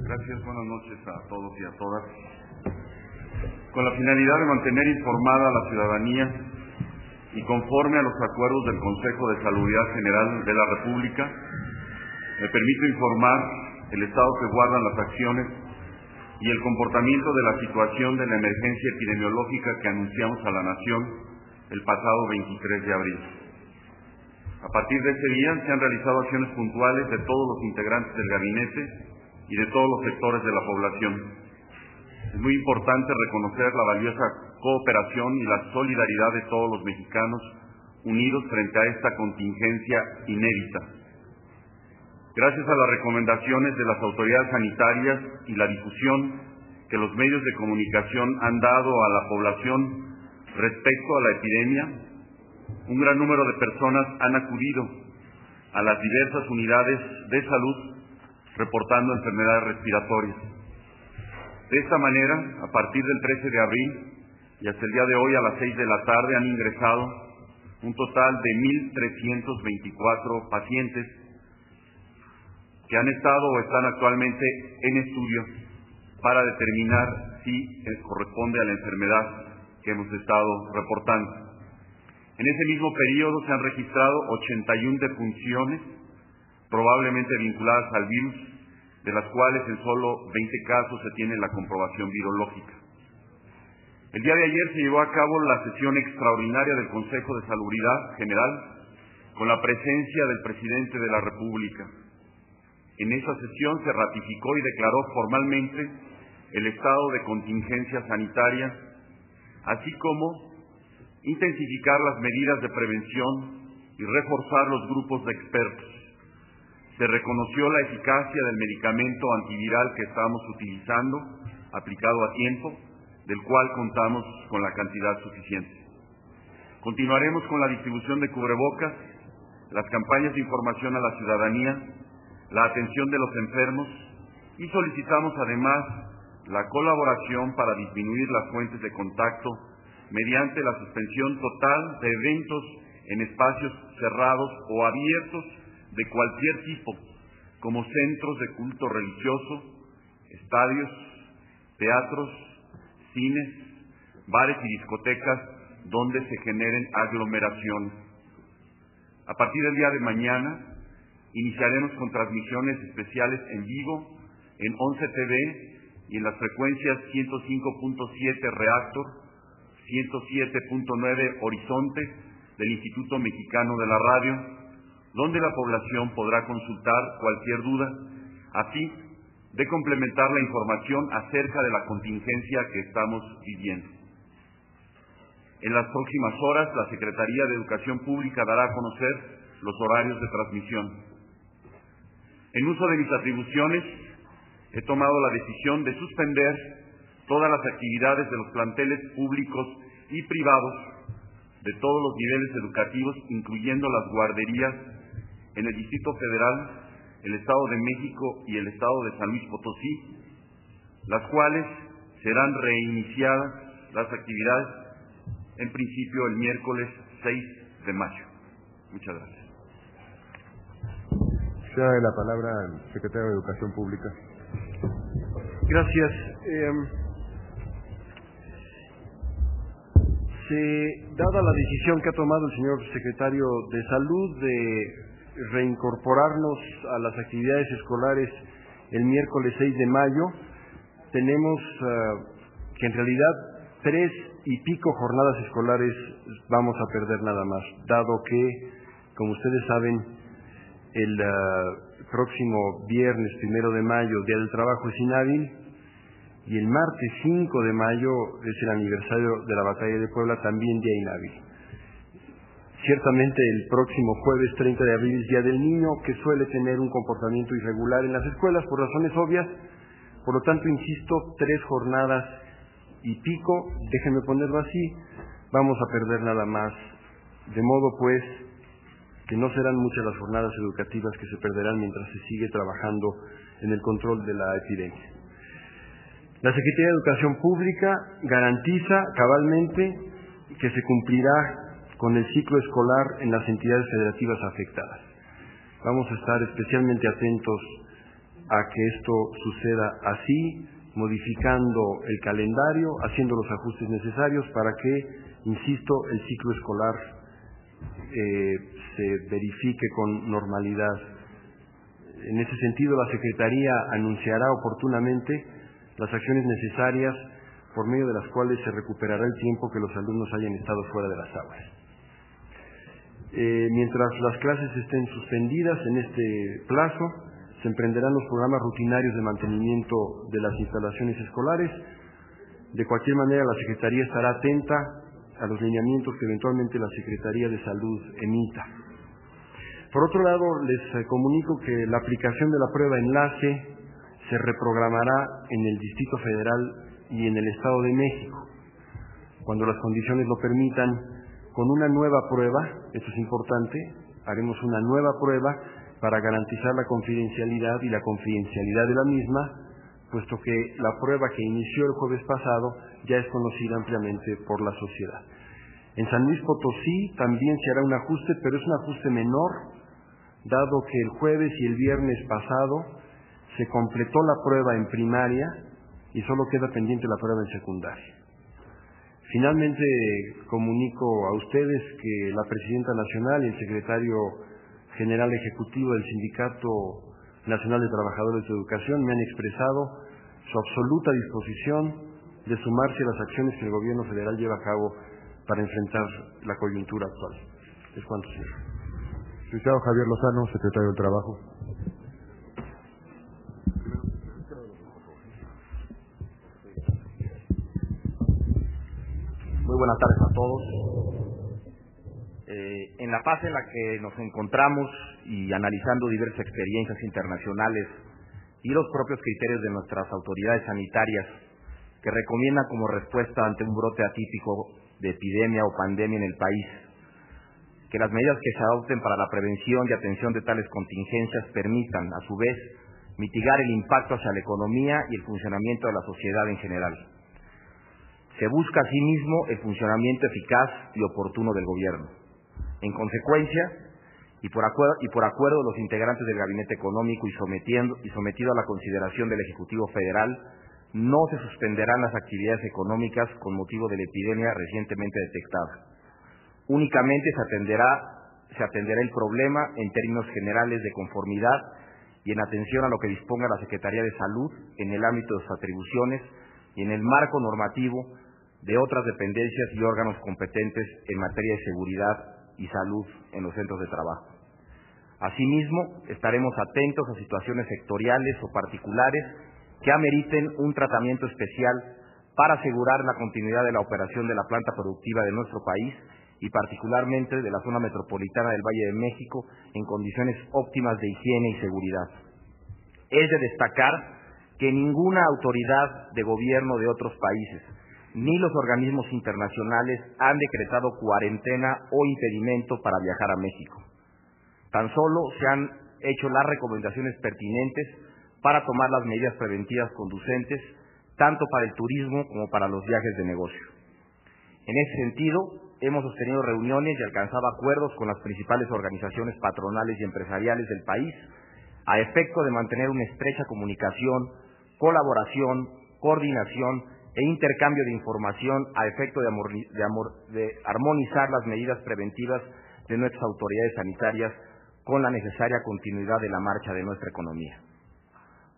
Gracias, buenas noches a todos y a todas. Con la finalidad de mantener informada a la ciudadanía y conforme a los acuerdos del Consejo de Salubridad General de la República, me permito informar el estado que guardan las acciones y el comportamiento de la situación de la emergencia epidemiológica que anunciamos a la Nación el pasado 23 de abril. A partir de ese día se han realizado acciones puntuales de todos los integrantes del gabinete y de todos los sectores de la población. Es muy importante reconocer la valiosa cooperación y la solidaridad de todos los mexicanos unidos frente a esta contingencia inédita. Gracias a las recomendaciones de las autoridades sanitarias y la difusión que los medios de comunicación han dado a la población respecto a la epidemia, un gran número de personas han acudido a las diversas unidades de salud reportando enfermedades respiratorias. De esta manera, a partir del 13 de abril y hasta el día de hoy a las 6 de la tarde han ingresado un total de 1,324 pacientes que han estado o están actualmente en estudio para determinar si corresponde a la enfermedad que hemos estado reportando. En ese mismo periodo se han registrado 81 defunciones, probablemente vinculadas al virus, de las cuales en solo 20 casos se tiene la comprobación virológica. El día de ayer se llevó a cabo la sesión extraordinaria del Consejo de Salubridad General con la presencia del Presidente de la República. En esa sesión se ratificó y declaró formalmente el estado de contingencia sanitaria, así como intensificar las medidas de prevención y reforzar los grupos de expertos. Se reconoció la eficacia del medicamento antiviral que estamos utilizando, aplicado a tiempo, del cual contamos con la cantidad suficiente. Continuaremos con la distribución de cubrebocas, las campañas de información a la ciudadanía, la atención de los enfermos y solicitamos además la colaboración para disminuir las fuentes de contacto mediante la suspensión total de eventos en espacios cerrados o abiertos de cualquier tipo, como centros de culto religioso, estadios, teatros, cines, bares y discotecas donde se generen aglomeraciones. A partir del día de mañana iniciaremos con transmisiones especiales en vivo en 11 TV y en las frecuencias 105.7 Reactor, 107.9 Horizonte del Instituto Mexicano de la Radio, donde la población podrá consultar cualquier duda a fin de complementar la información acerca de la contingencia que estamos viviendo. En las próximas horas, la Secretaría de Educación Pública dará a conocer los horarios de transmisión. En uso de mis atribuciones, he tomado la decisión de suspender todas las actividades de los planteles públicos y privados de todos los niveles educativos, incluyendo las guarderías en el Distrito Federal, el Estado de México y el Estado de San Luis Potosí, las cuales serán reiniciadas las actividades en principio el miércoles 6 de mayo. Muchas gracias. Se da la palabra al secretario de Educación Pública. Gracias. Dada la decisión que ha tomado el señor secretario de Salud de reincorporarnos a las actividades escolares el miércoles 6 de mayo, tenemos que en realidad 3 y pico jornadas escolares vamos a perder nada más, dado que, como ustedes saben, el próximo viernes 1 de mayo, Día del Trabajo, es inhábil, y el martes 5 de mayo es el aniversario de la Batalla de Puebla, también día inhábil. Ciertamente el próximo jueves 30 de abril es Día del Niño, que suele tener un comportamiento irregular en las escuelas por razones obvias. Por lo tanto, insisto, 3 jornadas y pico, déjenme ponerlo así, vamos a perder nada más. De modo pues que no serán muchas las jornadas educativas que se perderán mientras se sigue trabajando en el control de la epidemia. La Secretaría de Educación Pública garantiza cabalmente que se cumplirá con el ciclo escolar en las entidades federativas afectadas. Vamos a estar especialmente atentos a que esto suceda así, modificando el calendario, haciendo los ajustes necesarios para que, insisto, el ciclo escolar se verifique con normalidad. En ese sentido, la Secretaría anunciará oportunamente las acciones necesarias por medio de las cuales se recuperará el tiempo que los alumnos hayan estado fuera de las aulas. Mientras las clases estén suspendidas en este plazo, se emprenderán los programas rutinarios de mantenimiento de las instalaciones escolares. De cualquier manera, la Secretaría estará atenta a los lineamientos que eventualmente la Secretaría de Salud emita. Por otro lado, les comunico que la aplicación de la prueba enlace se reprogramará en el Distrito Federal y en el Estado de México, cuando las condiciones lo permitan, con una nueva prueba. Esto es importante, haremos una nueva prueba para garantizar la confidencialidad y la confidencialidad de la misma, puesto que la prueba que inició el jueves pasado ya es conocida ampliamente por la sociedad. En San Luis Potosí también se hará un ajuste, pero es un ajuste menor, dado que el jueves y el viernes pasado se completó la prueba en primaria y solo queda pendiente la prueba en secundaria. Finalmente, comunico a ustedes que la Presidenta Nacional y el Secretario General Ejecutivo del Sindicato Nacional de Trabajadores de Educación me han expresado su absoluta disposición de sumarse a las acciones que el Gobierno federal lleva a cabo para enfrentar la coyuntura actual. Es cuanto, señor. Licenciado Javier Lozano, Secretario del Trabajo. Muy buenas tardes a todos. En la fase en la que nos encontramos y analizando diversas experiencias internacionales y los propios criterios de nuestras autoridades sanitarias que recomiendan como respuesta ante un brote atípico de epidemia o pandemia en el país, que las medidas que se adopten para la prevención y atención de tales contingencias permitan, a su vez, mitigar el impacto hacia la economía y el funcionamiento de la sociedad en general. Se busca asimismo el funcionamiento eficaz y oportuno del gobierno. En consecuencia, y por acuerdo de los integrantes del Gabinete Económico y sometido a la consideración del Ejecutivo Federal, no se suspenderán las actividades económicas con motivo de la epidemia recientemente detectada. Únicamente se atenderá el problema en términos generales de conformidad y en atención a lo que disponga la Secretaría de Salud en el ámbito de sus atribuciones y en el marco normativo de otras dependencias y órganos competentes en materia de seguridad y salud en los centros de trabajo. Asimismo, estaremos atentos a situaciones sectoriales o particulares que ameriten un tratamiento especial para asegurar la continuidad de la operación de la planta productiva de nuestro país y particularmente de la zona metropolitana del Valle de México en condiciones óptimas de higiene y seguridad. Es de destacar que ninguna autoridad de gobierno de otros países ni los organismos internacionales han decretado cuarentena o impedimento para viajar a México. Tan solo se han hecho las recomendaciones pertinentes para tomar las medidas preventivas conducentes tanto para el turismo como para los viajes de negocio. En ese sentido, hemos sostenido reuniones y alcanzado acuerdos con las principales organizaciones patronales y empresariales del país a efecto de mantener una estrecha comunicación, colaboración, coordinación e intercambio de información a efecto de armonizar las medidas preventivas de nuestras autoridades sanitarias con la necesaria continuidad de la marcha de nuestra economía.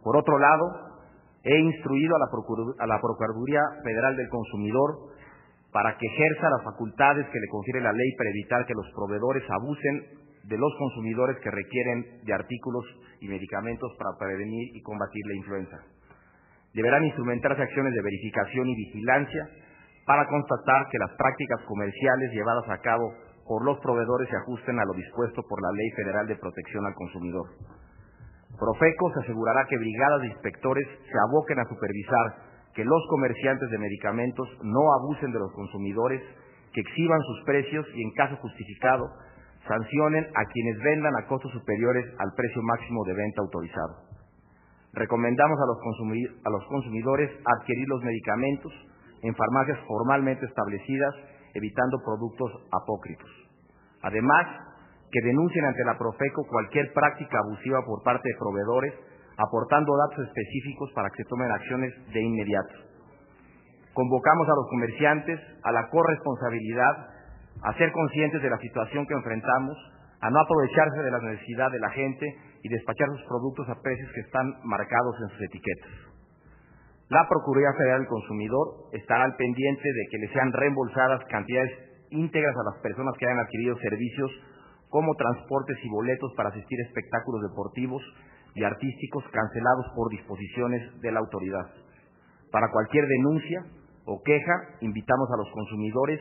Por otro lado, he instruido a la Procuraduría Federal del Consumidor para que ejerza las facultades que le confiere la ley para evitar que los proveedores abusen de los consumidores que requieren de artículos y medicamentos para prevenir y combatir la influenza. Deberán instrumentarse acciones de verificación y vigilancia para constatar que las prácticas comerciales llevadas a cabo por los proveedores se ajusten a lo dispuesto por la Ley Federal de Protección al Consumidor. Profeco se asegurará que brigadas de inspectores se aboquen a supervisar que los comerciantes de medicamentos no abusen de los consumidores, que exhiban sus precios y, en caso justificado, sancionen a quienes vendan a costos superiores al precio máximo de venta autorizado. Recomendamos a los consumidores adquirir los medicamentos en farmacias formalmente establecidas, evitando productos apócrifos. Además, que denuncien ante la Profeco cualquier práctica abusiva por parte de proveedores, aportando datos específicos para que se tomen acciones de inmediato. Convocamos a los comerciantes a la corresponsabilidad, a ser conscientes de la situación que enfrentamos, a no aprovecharse de la necesidad de la gente y despachar sus productos a precios que están marcados en sus etiquetas. La Procuraduría Federal del Consumidor estará al pendiente de que les sean reembolsadas cantidades íntegras a las personas que hayan adquirido servicios como transportes y boletos para asistir a espectáculos deportivos y artísticos cancelados por disposiciones de la autoridad. Para cualquier denuncia o queja, invitamos a los consumidores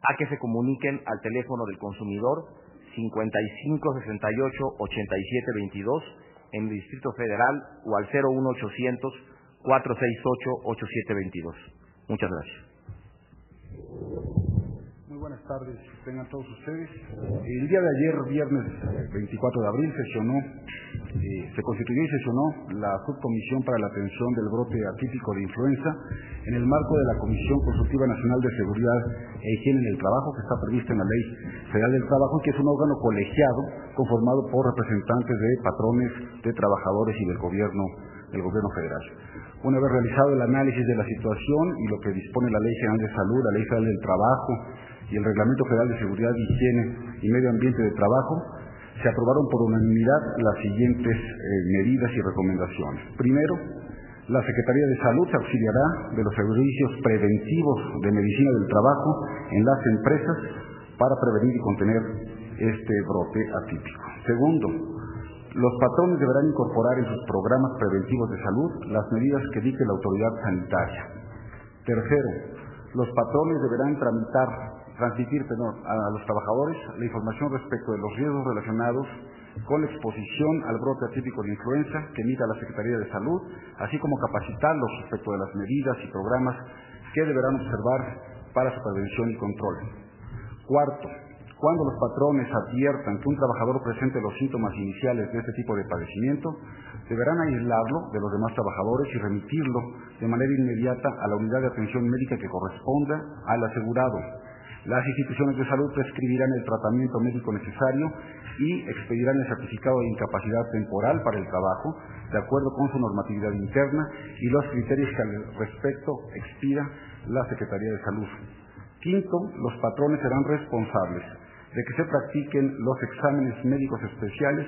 a que se comuniquen al teléfono del consumidor 55 68 87 22 en el Distrito Federal o al 01800 468 8722. Muchas gracias. Muy buenas tardes, tengan todos ustedes. El día de ayer, viernes 24 de abril, se constituyó y sesionó la Subcomisión para la Atención del Brote Atípico de Influenza en el marco de la Comisión Consultiva Nacional de Seguridad e Higiene en el Trabajo, que está prevista en la Ley Federal del Trabajo y que es un órgano colegiado conformado por representantes de patrones, de trabajadores y del gobierno federal. Una vez realizado el análisis de la situación y lo que dispone la Ley General de Salud, la Ley Federal del Trabajo y el Reglamento Federal de Seguridad, Higiene y Medio Ambiente de Trabajo, se aprobaron por unanimidad las siguientes medidas y recomendaciones. Primero, la Secretaría de Salud se auxiliará de los servicios preventivos de medicina del trabajo en las empresas para prevenir y contener este brote atípico. Segundo, los patrones deberán incorporar en sus programas preventivos de salud las medidas que dicte la autoridad sanitaria. Tercero, los patrones deberán transmitir a los trabajadores la información respecto de los riesgos relacionados con la exposición al brote atípico de influenza que emita la Secretaría de Salud, así como capacitarlos respecto de las medidas y programas que deberán observar para su prevención y control. Cuarto, cuando los patrones adviertan que un trabajador presente los síntomas iniciales de este tipo de padecimiento, deberán aislarlo de los demás trabajadores y remitirlo de manera inmediata a la unidad de atención médica que corresponda al asegurado. Las instituciones de salud prescribirán el tratamiento médico necesario y expedirán el certificado de incapacidad temporal para el trabajo, de acuerdo con su normatividad interna y los criterios que al respecto expida la Secretaría de Salud. Quinto, los patrones serán responsables de que se practiquen los exámenes médicos especiales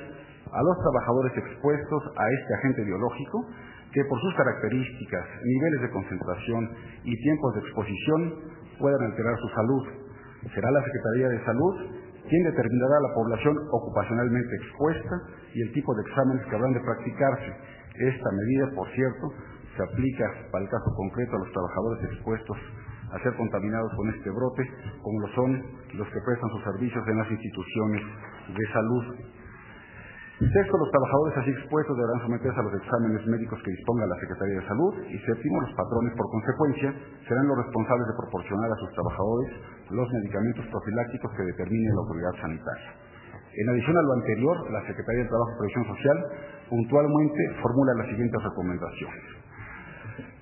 a los trabajadores expuestos a este agente biológico, que por sus características, niveles de concentración y tiempos de exposición puedan alterar su salud. Será la Secretaría de Salud quien determinará la población ocupacionalmente expuesta y el tipo de exámenes que habrán de practicarse. Esta medida, por cierto, se aplica para el caso concreto a los trabajadores expuestos a ser contaminados con este brote, como lo son los que prestan sus servicios en las instituciones de salud. Sexto, los trabajadores así expuestos deberán someterse a los exámenes médicos que disponga la Secretaría de Salud. Y séptimo, los patrones, por consecuencia, serán los responsables de proporcionar a sus trabajadores los medicamentos profilácticos que determine la autoridad sanitaria. En adición a lo anterior, la Secretaría de Trabajo y Previsión Social puntualmente formula las siguientes recomendaciones.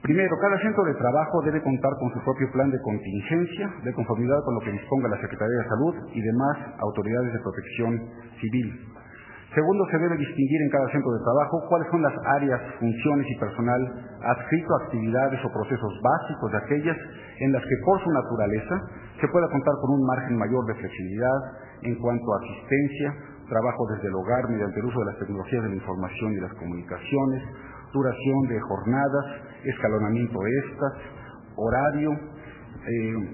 Primero, cada centro de trabajo debe contar con su propio plan de contingencia, de conformidad con lo que disponga la Secretaría de Salud y demás autoridades de protección civil. Segundo, se debe distinguir en cada centro de trabajo cuáles son las áreas, funciones y personal adscrito a actividades o procesos básicos de aquellas en las que por su naturaleza se pueda contar con un margen mayor de flexibilidad en cuanto a asistencia, trabajo desde el hogar mediante el uso de las tecnologías de la información y las comunicaciones, duración de jornadas, escalonamiento de estas, horario,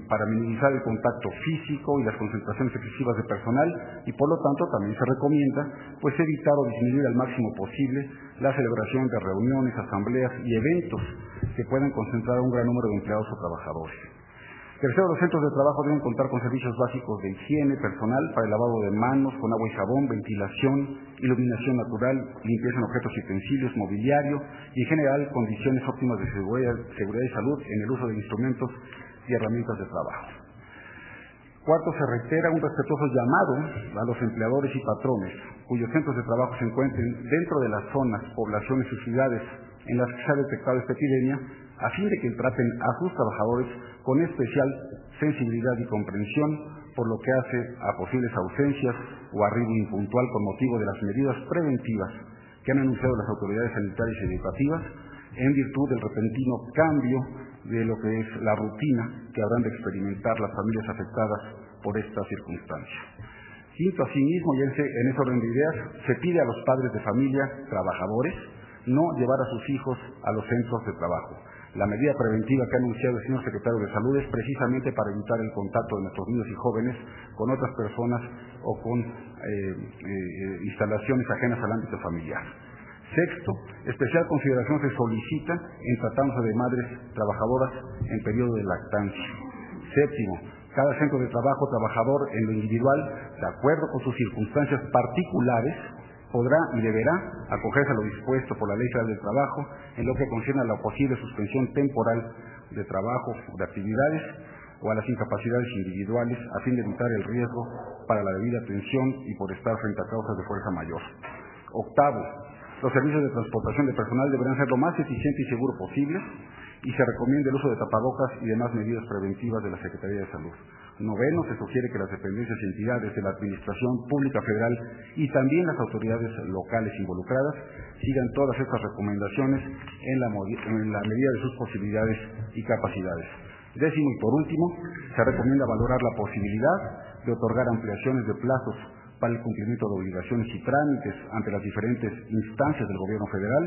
para minimizar el contacto físico y las concentraciones excesivas de personal, y por lo tanto también se recomienda evitar o disminuir al máximo posible la celebración de reuniones, asambleas y eventos que puedan concentrar a un gran número de empleados o trabajadores. Tercero, los centros de trabajo deben contar con servicios básicos de higiene personal para el lavado de manos con agua y jabón, ventilación, iluminación natural, limpieza en objetos y utensilios, mobiliario y en general condiciones óptimas de seguridad y salud en el uso de instrumentos y herramientas de trabajo. Cuarto, se reitera un respetuoso llamado a los empleadores y patrones cuyos centros de trabajo se encuentren dentro de las zonas, poblaciones y ciudades en las que se ha detectado esta epidemia, a fin de que traten a sus trabajadores con especial sensibilidad y comprensión por lo que hace a posibles ausencias o arribo impuntual con motivo de las medidas preventivas que han anunciado las autoridades sanitarias y educativas en virtud del repentino cambio de lo que es la rutina que habrán de experimentar las familias afectadas por esta circunstancia. Quinto, asimismo, y en ese orden de ideas, se pide a los padres de familia trabajadores no llevar a sus hijos a los centros de trabajo. La medida preventiva que ha anunciado el señor secretario de Salud es precisamente para evitar el contacto de nuestros niños y jóvenes con otras personas o con instalaciones ajenas al ámbito familiar. Sexto, especial consideración se solicita en tratándose de madres trabajadoras en periodo de lactancia. Séptimo, cada centro de trabajo trabajador en lo individual, de acuerdo con sus circunstancias particulares, podrá y deberá acogerse a lo dispuesto por la Ley Federal del Trabajo en lo que concierne a la posible suspensión temporal de trabajo o de actividades o a las incapacidades individuales a fin de evitar el riesgo para la debida atención y por estar frente a causas de fuerza mayor. Octavo, los servicios de transportación de personal deberán ser lo más eficiente y seguro posible y se recomienda el uso de tapabocas y demás medidas preventivas de la Secretaría de Salud. Noveno, se sugiere que las dependencias y entidades de la Administración Pública Federal y también las autoridades locales involucradas sigan todas estas recomendaciones en la medida de sus posibilidades y capacidades. Décimo y por último, se recomienda valorar la posibilidad de otorgar ampliaciones de plazos para el cumplimiento de obligaciones y trámites ante las diferentes instancias del gobierno federal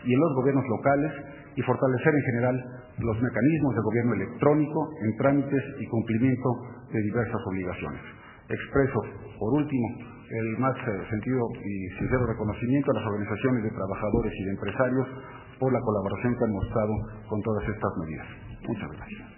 y en los gobiernos locales y fortalecer en general los mecanismos de gobierno electrónico en trámites y cumplimiento de diversas obligaciones. Expreso, por último, el más sentido y sincero reconocimiento a las organizaciones de trabajadores y de empresarios por la colaboración que han mostrado con todas estas medidas. Muchas gracias.